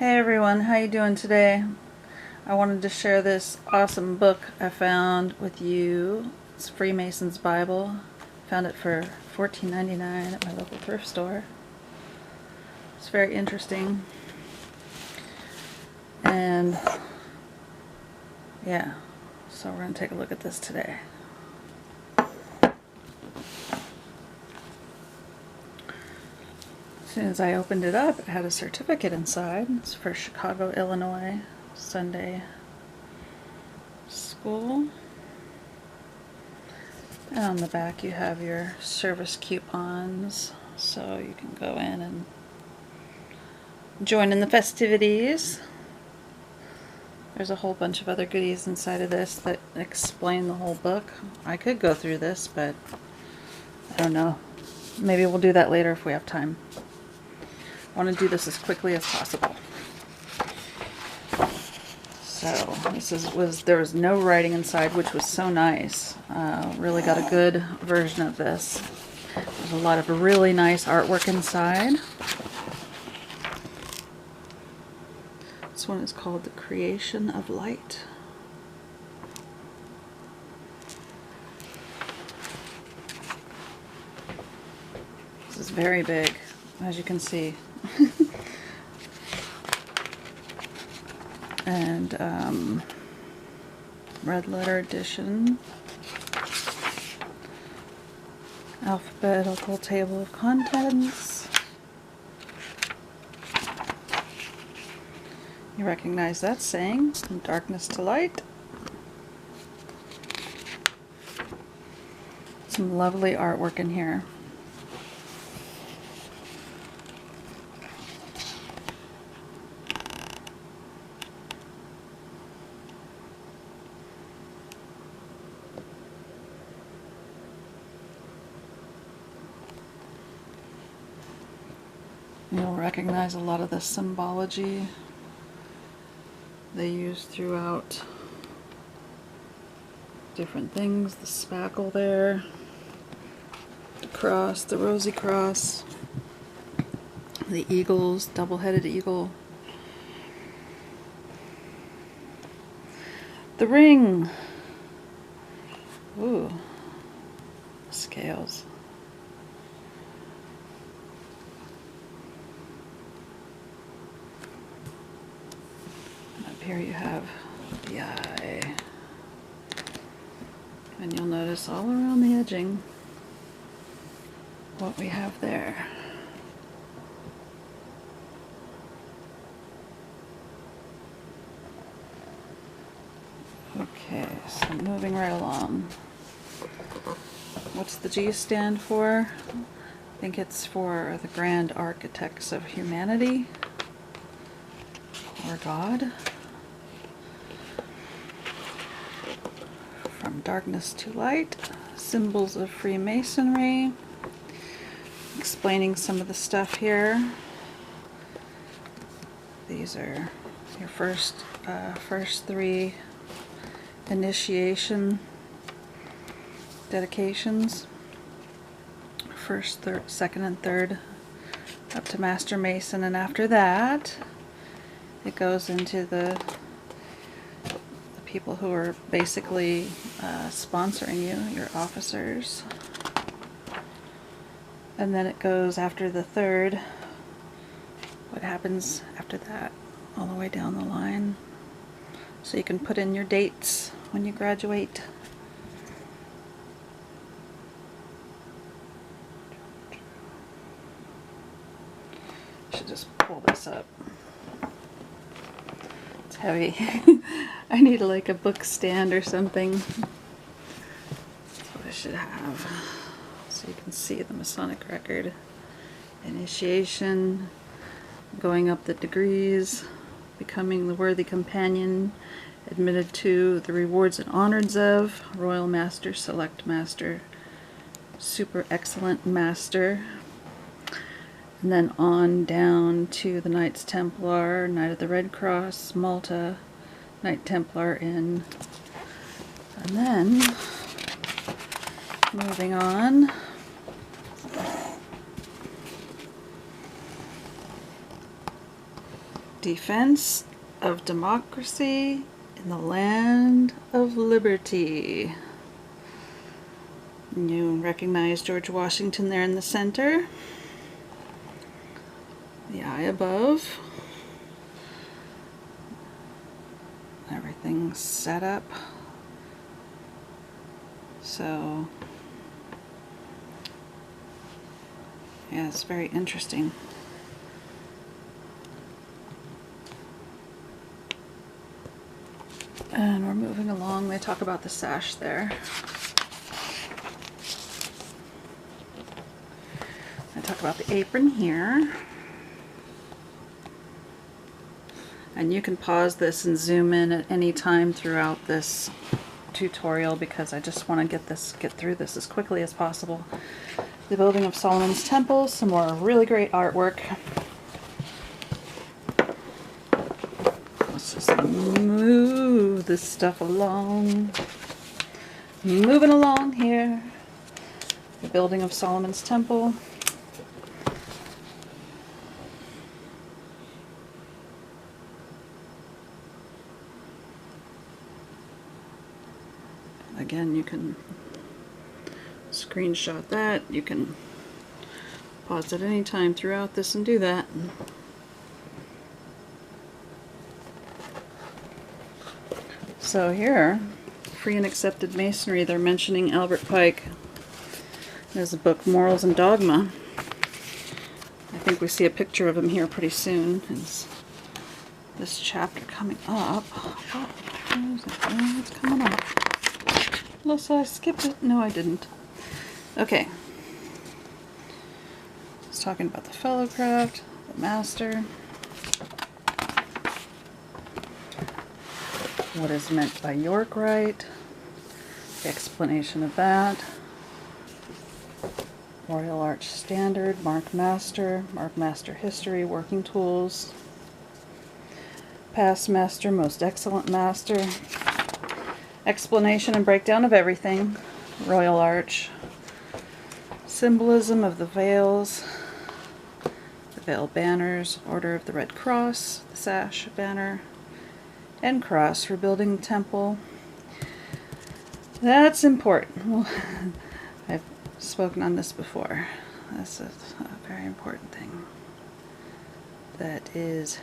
Hey everyone, how you doing today? I wanted to share this awesome book I found with you. It's Freemason's Bible. Found it for $14.99 at my local thrift store. It's very interesting. And yeah, so we're going to take a look at this today. As soon as I opened it up, it had a certificate inside. It's for Chicago, Illinois Sunday School. And on the back you have your service coupons, so you can go in and join in the festivities. There's a whole bunch of other goodies inside of this that explain the whole book. I could go through this, but I don't know. Maybe we'll do that later if we have time. I want to do this as quickly as possible. So there was no writing inside, which was so nice. Really got a good version of this. There's a lot of really nice artwork inside. This one is called The Creation of Light. This is very big, as you can see. And red letter edition, alphabetical table of contents. You recognize that saying, from darkness to light. Some lovely artwork in here. You'll recognize a lot of the symbology they use throughout different things. The spackle there, the cross, the rosy cross, the eagles, double-headed eagle, the ring. Ooh, scales. Here you have the eye, and you'll notice all around the edging what we have there. Okay, so moving right along. What's the G stand for? I think it's for the Grand Architects of Humanity, or God. From darkness to light, symbols of Freemasonry, explaining some of the stuff here. These are your first three initiation dedications. First, third, second, and third up to Master Mason, and after that it goes into the people who are basically sponsoring you, your officers. And then it goes after the third, what happens after that, all the way down the line. So you can put in your dates when you graduate. Should just pull this up. It's heavy. I need like a book stand or something. That's what I should have. So you can see the Masonic record. Initiation, going up the degrees, becoming the worthy companion, admitted to the rewards and honors of Royal Master, Select Master, Super Excellent Master, and then on down to the Knights Templar, Knight of the Red Cross, Malta, Knight Templar in, and then moving on, Defense of democracy in the land of liberty. And you recognize George Washington there in the center. The eye above. Everything's set up. So, yeah, it's very interesting. And we're moving along. They talk about the sash there. I talk about the apron here. And you can pause this and zoom in at any time throughout this tutorial because I just want to get through this as quickly as possible. The building of Solomon's Temple, some more really great artwork. Let's just move this stuff along. Moving along here. The building of Solomon's Temple. Again, you can screenshot that. You can pause at any time throughout this and do that. So here, Free and Accepted Masonry, they're mentioning Albert Pike. There's a book, Morals and Dogma. I think we see a picture of him here pretty soon. Is this chapter coming up? Oh, where is it? Oh, it's coming up. Unless I skipped it. No, I didn't. Okay. It's talking about the fellowcraft, the master. What is meant by York Rite. The explanation of that. Royal Arch Standard, Mark Master History, Working Tools. Past Master, Most Excellent Master. Explanation and breakdown of everything. Royal Arch. Symbolism of the veils. The veil banners. Order of the Red Cross. The sash banner. And cross for building the temple. That's important. Well, I've spoken on this before. This is a very important thing. That is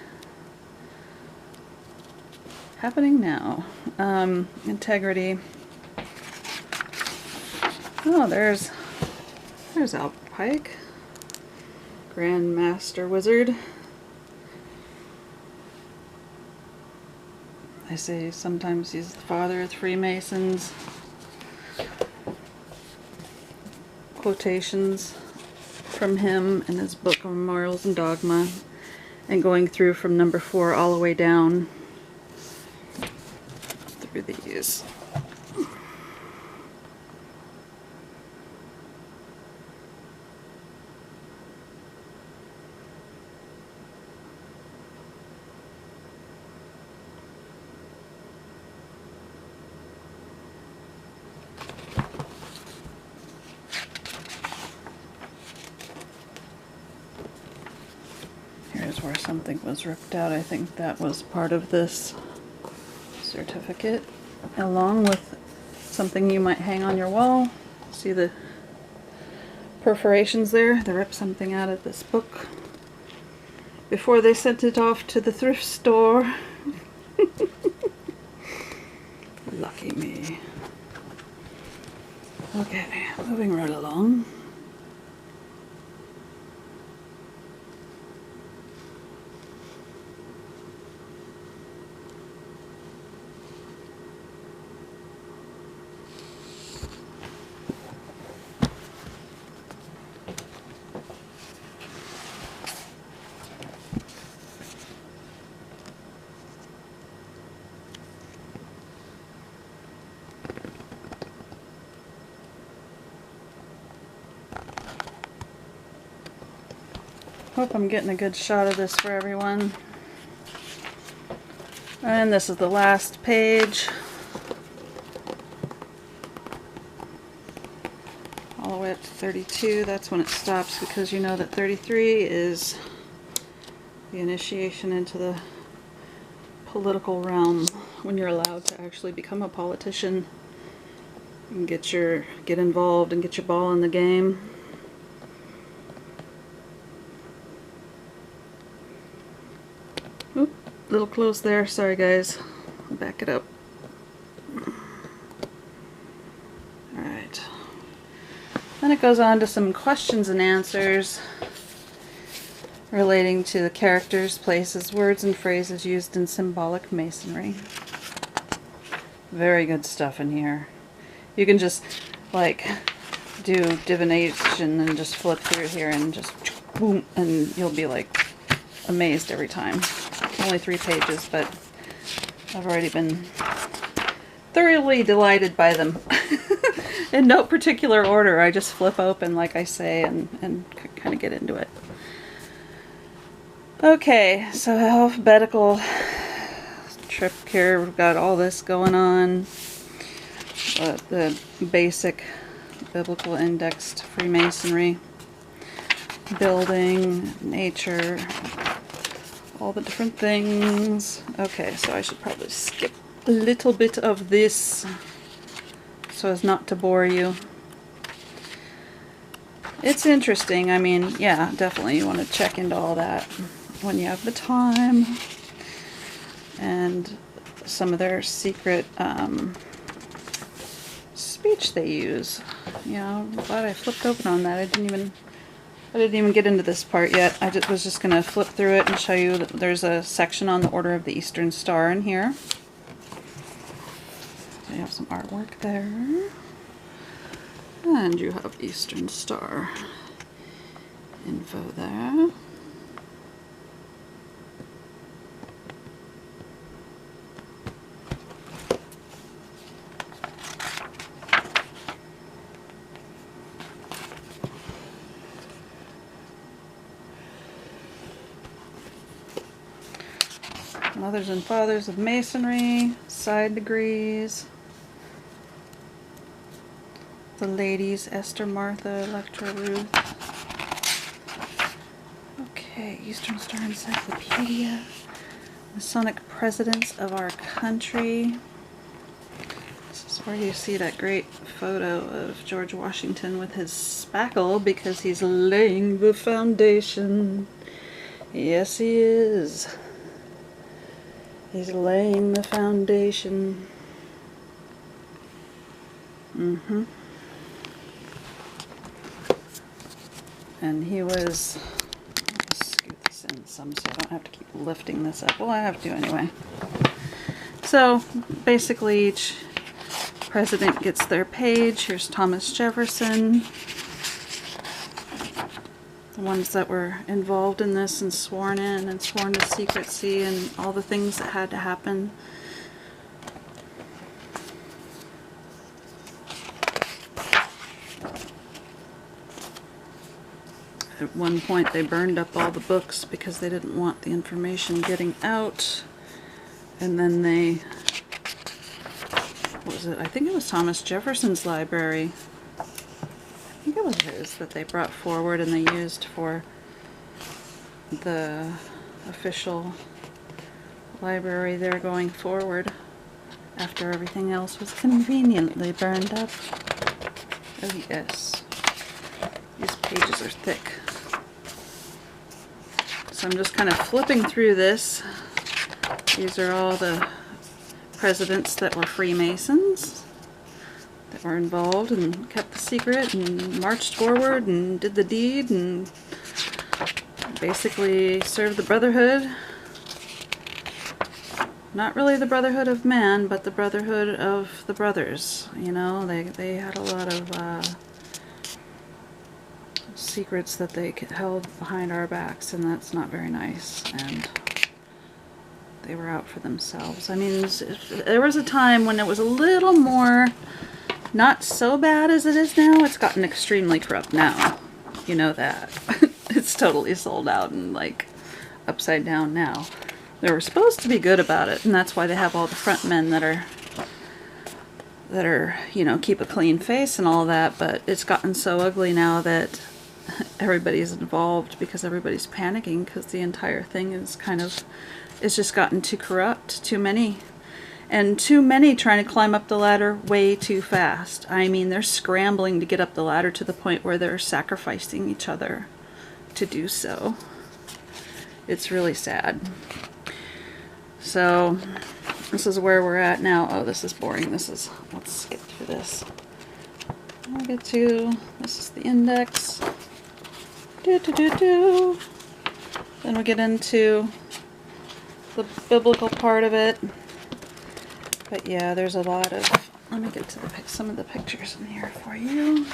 happening now. Integrity. Oh, there's Albert Pike, Grand Master Wizard. I say sometimes he's the father of the Freemasons. Quotations from him in his book of Morals and Dogma, and going through from number 4 all the way down through these. Here's where something was ripped out. I think that was part of this certificate, along with something you might hang on your wall. See the perforations there? They ripped something out of this book before they sent it off to the thrift store. Lucky me. Okay, moving right along. Hope I'm getting a good shot of this for everyone. And this is the last page. All the way up to 32. That's when it stops, because you know that 33 is the initiation into the political realm, when you're allowed to actually become a politician and get involved and get your ball in the game. Oop, a little close there, sorry guys. I'll back it up. Alright. Then it goes on to some questions and answers relating to the characters, places, words, and phrases used in symbolic masonry. Very good stuff in here. You can just, like, do divination and just flip through here and just boom, and you'll be, like, amazed every time. Only 3 pages, but I've already been thoroughly delighted by them. In no particular order, I just flip open, like I say, and kind of get into it. Okay, so alphabetical trip here. We've got all this going on. The basic biblical indexed Freemasonry, building, nature, all the different things. Okay, so I should probably skip a little bit of this so as not to bore you. It's interesting. I mean, yeah, definitely you want to check into all that when you have the time. And some of their secret speech they use. You know, I'm glad I flipped open on that. I didn't even get into this part yet. I was just going to flip through it and show you that there's a section on the Order of the Eastern Star in here. So you have some artwork there. And you have Eastern Star info there. Mothers and Fathers of Masonry, side degrees. The ladies, Esther, Martha, Electra, Ruth. Okay, Eastern Star Encyclopedia. Masonic presidents of our country. This is where you see that great photo of George Washington with his spackle because he's laying the foundation. Yes, he is. He's laying the foundation. And he was, let's scoot this in some so I don't have to keep lifting this up. Well, I have to anyway. So basically each president gets their page. Here's Thomas Jefferson. The ones that were involved in this and sworn in and sworn to secrecy and all the things that had to happen. At one point they burned up all the books because they didn't want the information getting out. And then they, what was it? I think it was Thomas Jefferson's library. I think it was his that they brought forward and they used for the official library there going forward after everything else was conveniently burned up. Oh yes, these pages are thick. So I'm just kind of flipping through this. These are all the presidents that were Freemasons, that were involved and kept the secret and marched forward and did the deed and basically served the Brotherhood. Not really the Brotherhood of man, but the Brotherhood of the Brothers. You know, they had a lot of secrets that they held behind our backs, and that's not very nice. And they were out for themselves. I mean, there was a time when it was a little more, not so bad as it is now. It's gotten extremely corrupt now. You know that. It's totally sold out and like upside down now. They were supposed to be good about it, and that's why they have all the front men that are, you know, keep a clean face and all that, but it's gotten so ugly now that everybody's involved because everybody's panicking because the entire thing is kind of, it's just gotten too corrupt, too many. And too many trying to climb up the ladder way too fast. I mean, they're scrambling to get up the ladder to the point where they're sacrificing each other to do so. It's really sad. So, this is where we're at now. Oh, this is boring. Let's get through this. I'll get to, this is the index. Then we'll get into the biblical part of it. But yeah, there's a lot of, let me get to some of the pictures in here for you.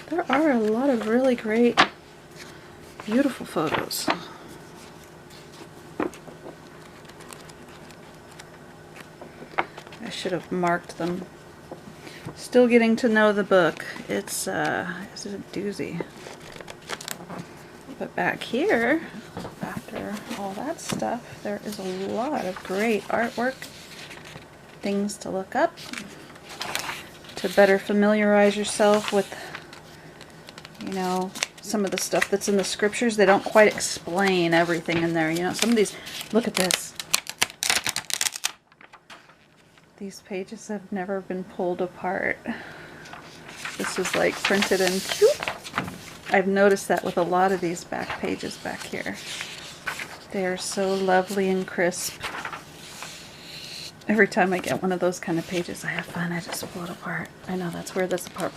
There are a lot of really great, beautiful photos. I should have marked them. Still getting to know the book. It's a doozy. But back here, after all that stuff, there is a lot of great artwork. Things to look up to better familiarize yourself with, you know, some of the stuff that's in the scriptures. They don't quite explain everything in there. You know, some of these, look at this. These pages have never been pulled apart. This is like printed in, I've noticed that with a lot of these back pages back here. They are so lovely and crisp. Every time I get one of those kind of pages, I have fun. I just pull it apart. I know that's weird. That's a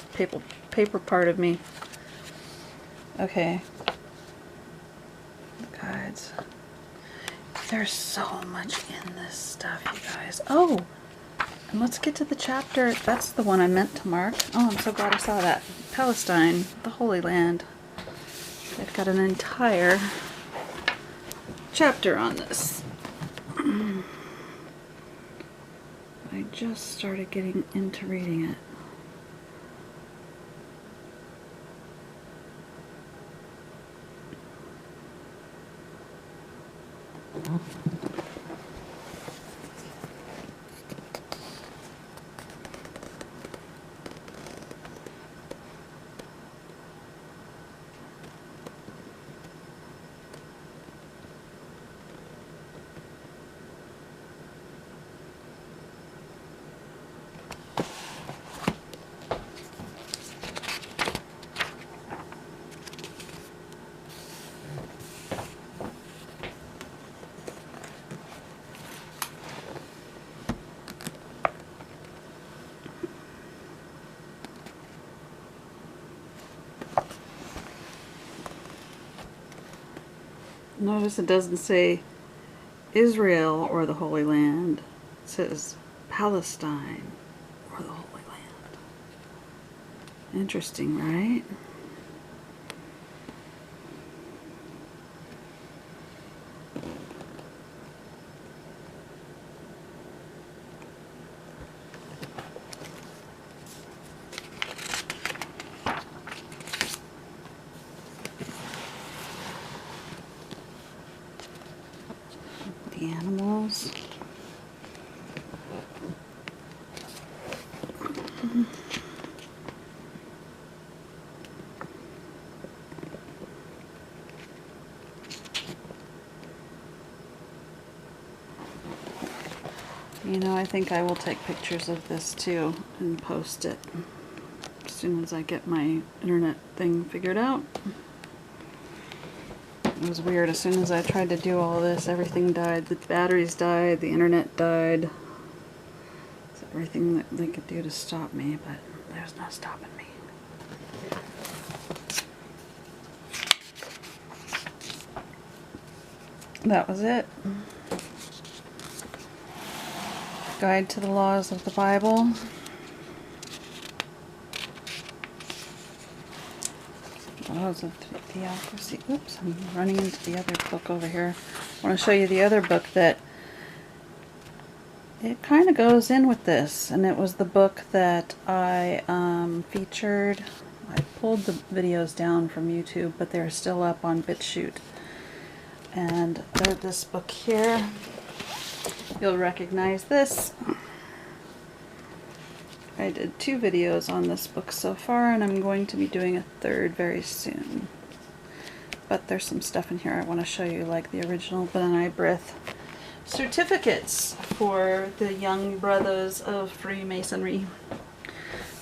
paper part of me. Okay. The guides. There's so much in this stuff, you guys. Oh, and let's get to the chapter. That's the one I meant to mark. Oh, I'm so glad I saw that. Palestine, the Holy Land. They've got an entire chapter on this. I just started getting into reading it. Notice it doesn't say Israel or the Holy Land. It says Palestine or the Holy Land. Interesting, right? The animals. You know, I think I will take pictures of this too and post it as soon as I get my internet thing figured out. It was weird. As soon as I tried to do all this, everything died. The batteries died, the internet died. It's everything that they could do to stop me, but there's no stopping me. That was it. Guide to the Laws of the Bible. Laws of Theocracy. Oops, I'm running into the other book over here. I want to show you the other book that it kind of goes in with this, and it was the book that I featured. I pulled the videos down from YouTube, but they're still up on BitChute. And there's this book here. You'll recognize this. I did 2 videos on this book so far, and I'm going to be doing a 3rd very soon. But there's some stuff in here I want to show you, like the original Benani Brith certificates for the young brothers of Freemasonry.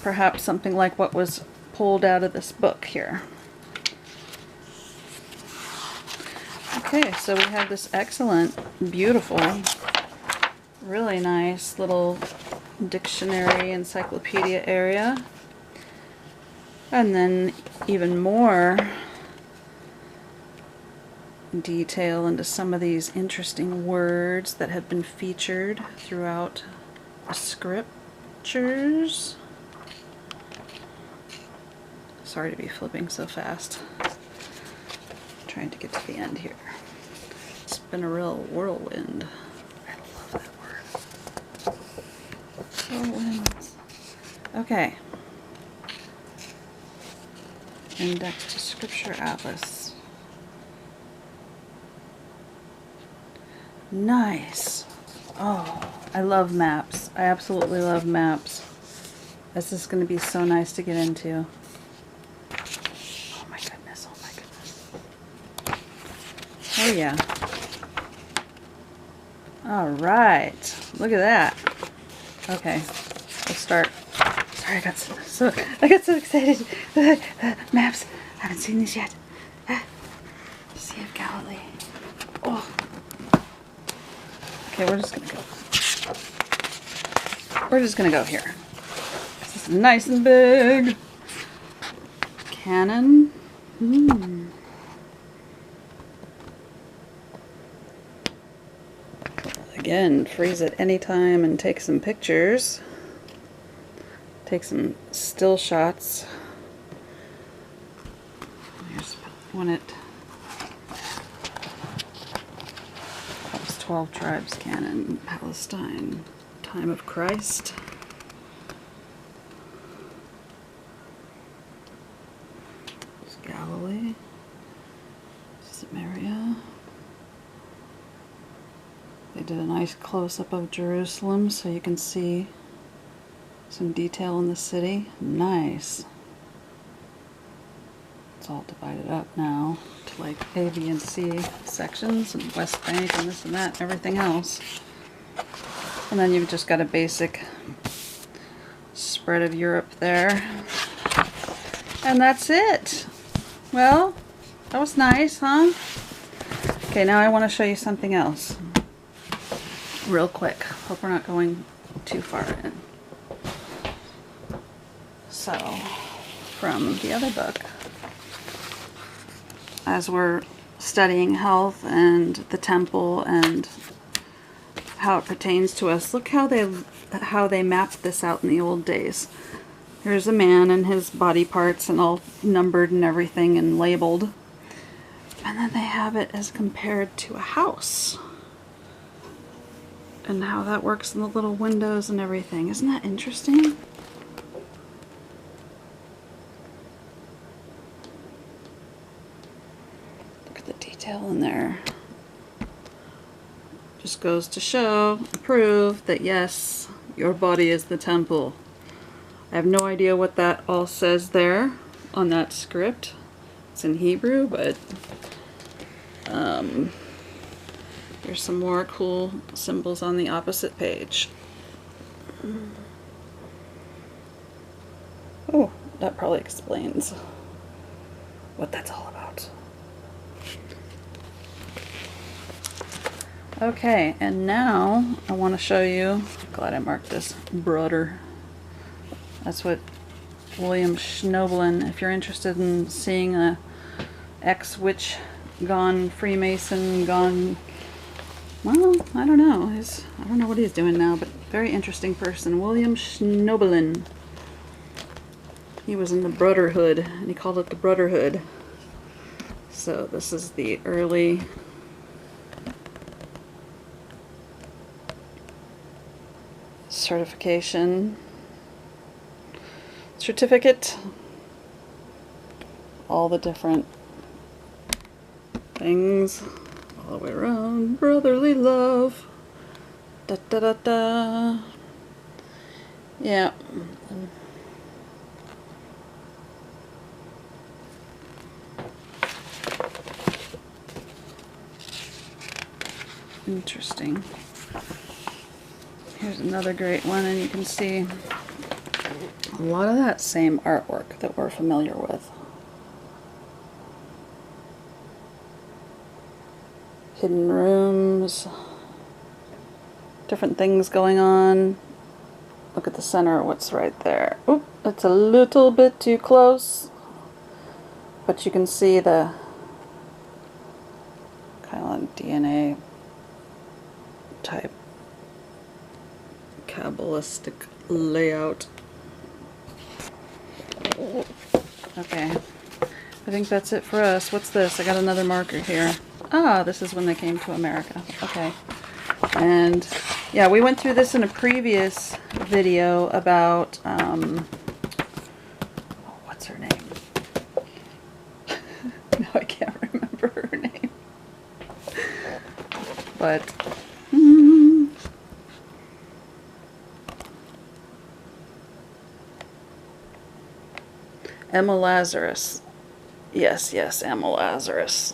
Perhaps something like what was pulled out of this book here. Okay, so we have this excellent, beautiful, really nice little dictionary encyclopedia area. And then even more detail into some of these interesting words that have been featured throughout the scriptures. Sorry to be flipping so fast. Trying to get to the end here. It's been a real whirlwind. I love that word. Whirlwinds. Okay. Index to Scripture Atlas. Nice. Oh, I love maps. I absolutely love maps. This is going to be so nice to get into. Oh my goodness, oh my goodness. Oh yeah. Alright. Look at that. Okay, let's start. Sorry, I got so excited. Maps. I haven't seen these yet. Sea of Galilee. Oh. Okay, we're just gonna go. We're just gonna go here. This is nice and big. Canon. Again, freeze at any time and take some pictures. Take some still shots. Here's when it was 12 tribes canon, Palestine, time of Christ. There's Galilee, Samaria. They did a nice close-up of Jerusalem so you can see some detail in the city. Nice. It's all divided up now to like A, B, and C sections, and West Bank, and this and that, and everything else. And then you've just got a basic spread of Europe there. And that's it. Well, that was nice, huh? Okay, now I want to show you something else. Real quick. Hope we're not going too far in. So, from the other book, as we're studying health and the temple and how it pertains to us, look how they mapped this out in the old days. Here's a man and his body parts and all numbered and everything and labeled. And then they have it as compared to a house. And how that works in the little windows and everything. Isn't that interesting? Look at the detail in there. Just goes to show, prove that yes, your body is the temple. I have no idea what that all says there on that script. It's in Hebrew, but there's some more cool symbols on the opposite page. Oh, that probably explains what that's all about. Okay, and now I want to show you, glad I marked this, broader. That's what William Schnoebelen, if you're interested in seeing a ex-witch gone Freemason, gone, well, I don't know. I don't know what he's doing now, but very interesting person. William Schnoebelen. He was in the Brotherhood, and he called it the Brotherhood. So this is the early certificate. All the different things all the way around. Brotherly love. Da da da da. Yeah. Interesting. Here's another great one, and you can see a lot of that same artwork that we're familiar with. Hidden rooms, different things going on. Look at the center, what's right there. Oop, it's a little bit too close, but you can see the kind of like DNA type Kabbalistic layout. Okay, I think that's it for us. What's this? I got another marker here. Ah, this is when they came to America. Okay. And yeah, we went through this in a previous video about, what's her name? No, I can't remember her name. But, Emma Lazarus. Yes, yes, Emma Lazarus.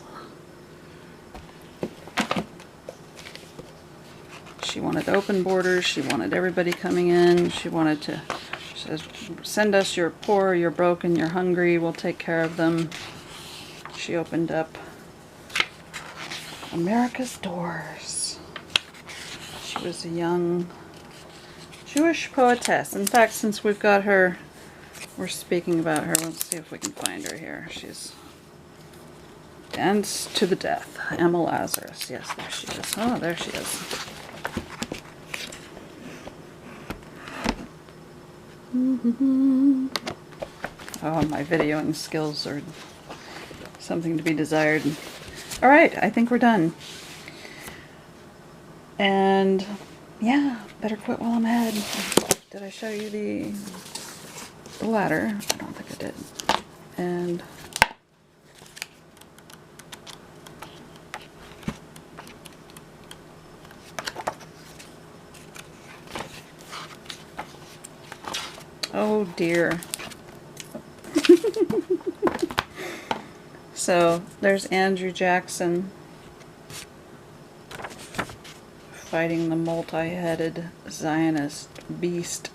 She wanted open borders, she wanted everybody coming in, she says, send us your poor, you're broken, you're hungry, we'll take care of them. She opened up America's doors. She was a young Jewish poetess. In fact, since we've got her, we're speaking about her, let's see if we can find her here. She's Dance to the Death, Emma Lazarus. Yes, there she is. Oh, there she is. Oh, my videoing skills are something to be desired. Alright, I think we're done. And yeah, better quit while I'm ahead. Did I show you the ladder? I don't think I did. And oh dear. So there's Andrew Jackson fighting the multi-headed Zionist beast.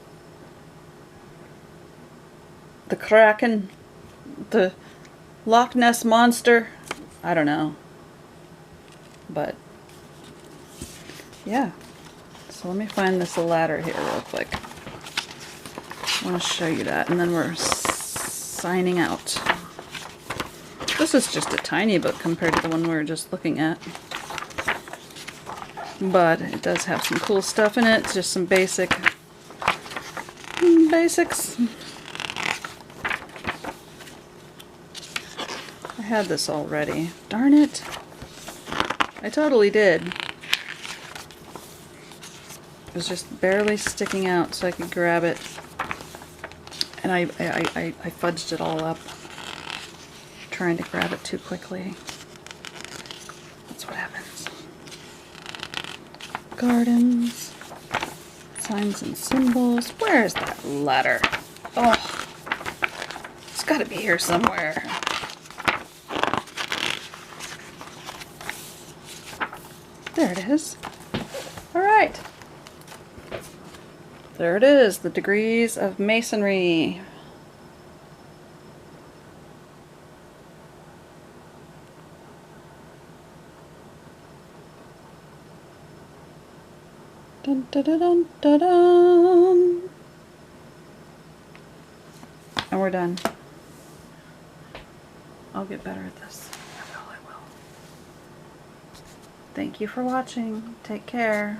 The Kraken, the Loch Ness Monster, I don't know. But yeah, so let me find this ladder here real quick. I want to show you that, and then we're signing out. This is just a tiny book compared to the one we were just looking at. But it does have some cool stuff in it. It's just some basics. I had this already. Darn it. I totally did. It was just barely sticking out so I could grab it. And I fudged it all up, trying to grab it too quickly. That's what happens. Gardens, signs and symbols. Where is that letter? Oh, it's got to be here somewhere. There it is. All right. There it is, the degrees of masonry. Dun, dun, dun, dun, dun, dun. And we're done. I'll get better at this. I will. Thank you for watching. Take care.